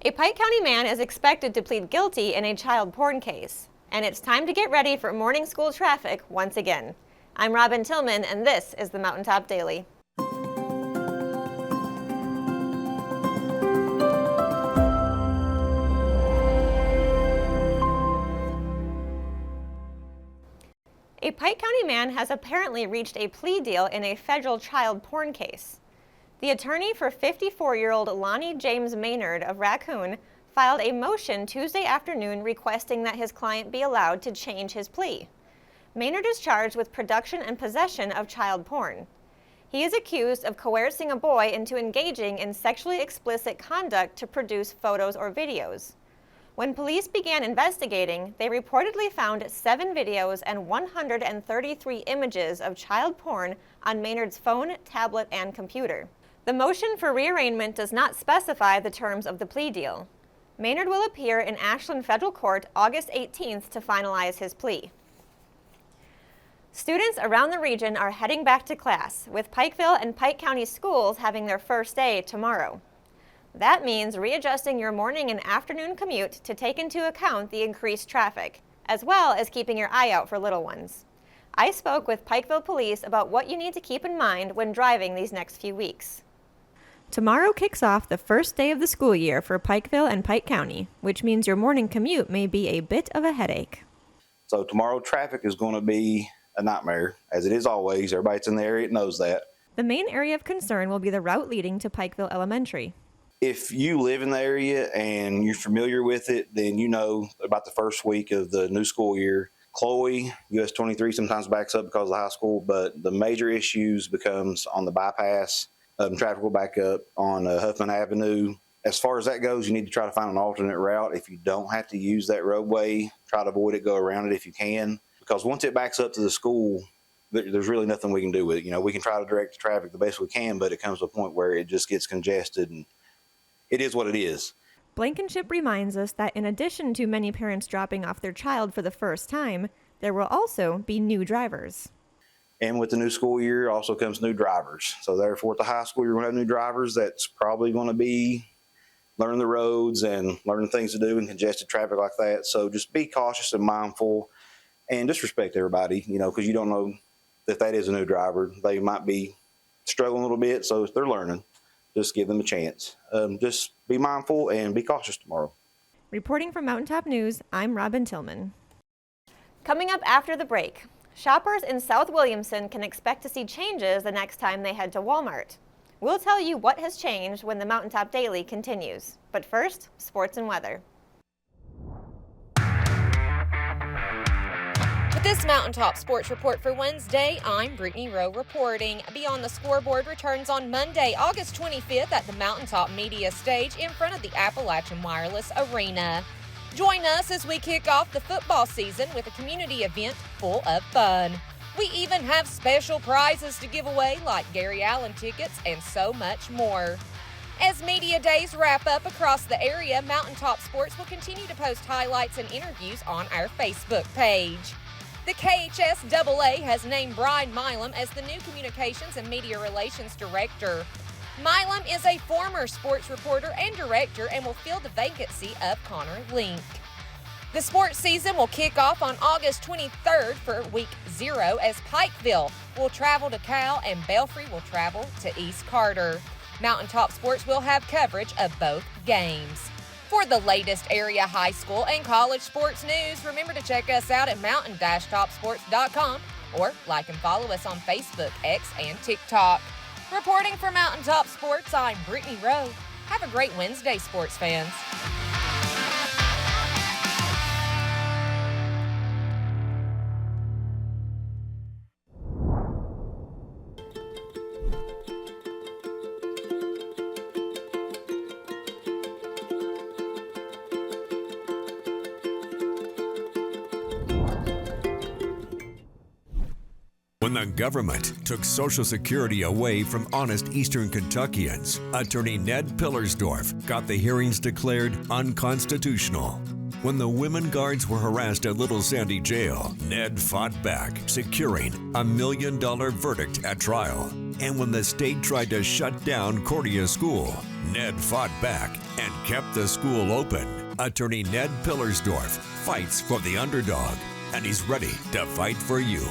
A Pike County man is expected to plead guilty in a child porn case. And it's time to get ready for morning school traffic once again. I'm Robin Tillman, and this is the Mountaintop Daily. A Pike County man has apparently reached a plea deal in a federal child porn case. The attorney for 54-year-old Lonnie James Maynard of Raccoon filed a motion Tuesday afternoon requesting that his client be allowed to change his plea. Maynard is charged with production and possession of child porn. He is accused of coercing a boy into engaging in sexually explicit conduct to produce photos or videos. When police began investigating, they reportedly found 7 videos and 133 images of child porn on Maynard's phone, tablet, and computer. The motion for rearrangement does not specify the terms of the plea deal. Maynard will appear in Ashland Federal Court August 18th to finalize his plea. Students around the region are heading back to class, with Pikeville and Pike County schools having their first day tomorrow. That means readjusting your morning and afternoon commute to take into account the increased traffic, as well as keeping your eye out for little ones. I spoke with Pikeville Police about what you need to keep in mind when driving these next few weeks. Tomorrow kicks off the first day of the school year for Pikeville and Pike County, which means your morning commute may be a bit of a headache. So tomorrow traffic is going to be a nightmare, as it is always. Everybody that's in the area knows that. The main area of concern will be the route leading to Pikeville Elementary. If you live in the area and you're familiar with it, then you know about the first week of the new school year. Chloe, US 23 sometimes backs up because of the high school, but the major issues becomes on the bypass. Traffic will back up on Huffman Avenue. As far as that goes, you need to try to find an alternate route. If you don't have to use that roadway, try to avoid it, go around it if you can. Because once it backs up to the school, there's really nothing we can do with it. You know, we can try to direct the traffic the best we can, but it comes to a point where it just gets congested, and it is what it is. Blankenship reminds us that in addition to many parents dropping off their child for the first time, there will also be new drivers. And with the new school year also comes new drivers. So therefore at the high school, you're going to have new drivers that's probably going to be learning the roads and learning things to do in congested traffic like that. So just be cautious and mindful and just respect everybody, you know, because you don't know if that is a new driver. They might be struggling a little bit, so if they're learning, just give them a chance. Just be mindful and be cautious tomorrow. Reporting from Mountaintop News, I'm Robin Tillman. Coming up after the break, shoppers in South Williamson can expect to see changes the next time they head to Walmart. We'll tell you what has changed when the Mountaintop Daily continues. But first, sports and weather. With this Mountaintop Sports Report for Wednesday, I'm Brittany Rowe reporting. Beyond the Scoreboard returns on Monday, August 25th at the Mountaintop Media Stage in front of the Appalachian Wireless Arena. Join us as we kick off the football season with a community event full of fun. We even have special prizes to give away like Gary Allen tickets and so much more. As media days wrap up across the area, Mountaintop Sports will continue to post highlights and interviews on our Facebook page. The KHSAA has named Brian Milam as the new Communications and Media Relations Director. Milam is a former sports reporter and director and will fill the vacancy of Connor Link. The sports season will kick off on August 23rd for Week 0 as Pikeville will travel to Cal and Belfry will travel to East Carter. Mountaintop Sports will have coverage of both games. For the latest area high school and college sports news, remember to check us out at mountain-topsports.com or like and follow us on Facebook, X, and TikTok. Reporting for Mountaintop Sports, I'm Brittany Rowe. Have a great Wednesday, sports fans. When the government took Social Security away from honest Eastern Kentuckians, Attorney Ned Pillersdorf got the hearings declared unconstitutional. When the women guards were harassed at Little Sandy Jail, Ned fought back, securing a $1 million verdict at trial. And when the state tried to shut down Cordia School, Ned fought back and kept the school open. Attorney Ned Pillersdorf fights for the underdog, and he's ready to fight for you.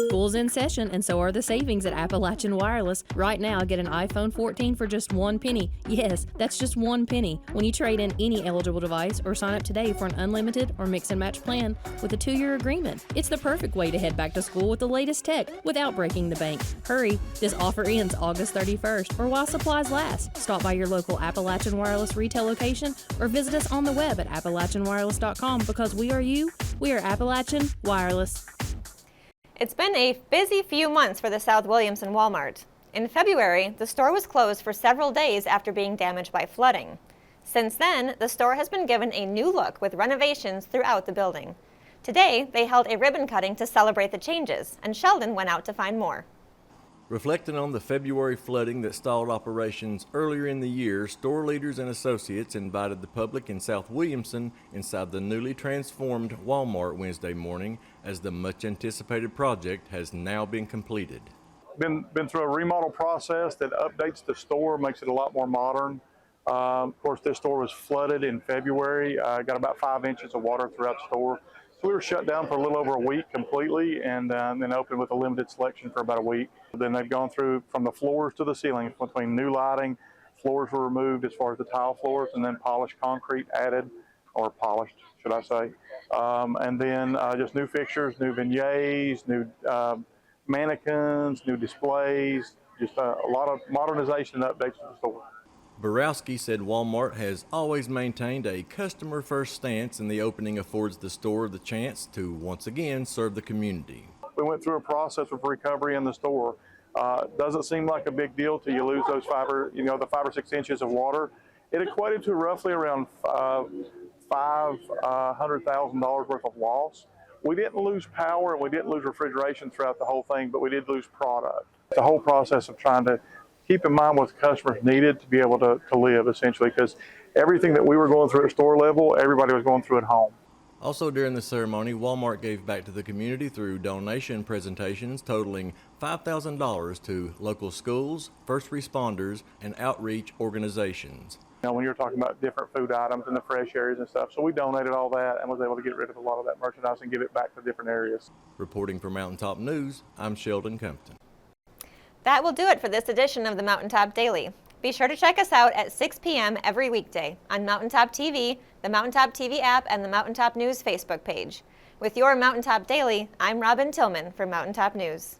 School's in session, and so are the savings at Appalachian Wireless. Right now, get an iPhone 14 for just $1. Yes, that's just $1 when you trade in any eligible device or sign up today for an unlimited or mix and match plan with a 2-year agreement. It's the perfect way to head back to school with the latest tech without breaking the bank. Hurry, this offer ends August 31st or while supplies last. Stop by your local Appalachian Wireless retail location or visit us on the web at appalachianwireless.com, because we are you, we are Appalachian Wireless. It's been a busy few months for the South Williamson Walmart. In February, the store was closed for several days after being damaged by flooding. Since then, the store has been given a new look with renovations throughout the building. Today, they held a ribbon cutting to celebrate the changes, and Sheldon went out to find more. Reflecting on the February flooding that stalled operations earlier in the year, store leaders and associates invited the public in South Williamson inside the newly transformed Walmart Wednesday morning, as the much-anticipated project has now been completed. Been through a remodel process that updates the store, makes it a lot more modern. Of course, this store was flooded in February, got about 5 inches of water throughout the store. So we were shut down for a little over a week completely, and then opened with a limited selection for about a week. Then they've gone through from the floors to the ceiling, between new lighting, floors were removed as far as the tile floors, and then polished concrete added, or polished, should I say. And then just new fixtures, new vignettes, new mannequins, new displays, just a lot of modernization and updates to the store. Borowski said Walmart has always maintained a customer-first stance, and the opening affords the store the chance to once again serve the community. We went through a process of recovery in the store. Doesn't seem like a big deal till you lose those the 5 or 6 inches of water. It equated to roughly around $500,000 worth of loss. We didn't lose power and we didn't lose refrigeration throughout the whole thing, but we did lose product. The whole process of trying to keep in mind what the customers needed to be able to live, essentially, because everything that we were going through at store level, everybody was going through at home. Also during the ceremony, Walmart gave back to the community through donation presentations totaling $5,000 to local schools, first responders, and outreach organizations. When you're talking about different food items in the fresh areas and stuff, so we donated all that and was able to get rid of a lot of that merchandise and give it back to different areas. Reporting for Mountaintop News, I'm Sheldon Compton. That will do it for this edition of the Mountaintop Daily. Be sure to check us out at 6 p.m. every weekday on Mountaintop TV, the Mountaintop TV app, and the Mountaintop News Facebook page. With your Mountaintop Daily, I'm Robin Tillman for Mountaintop News.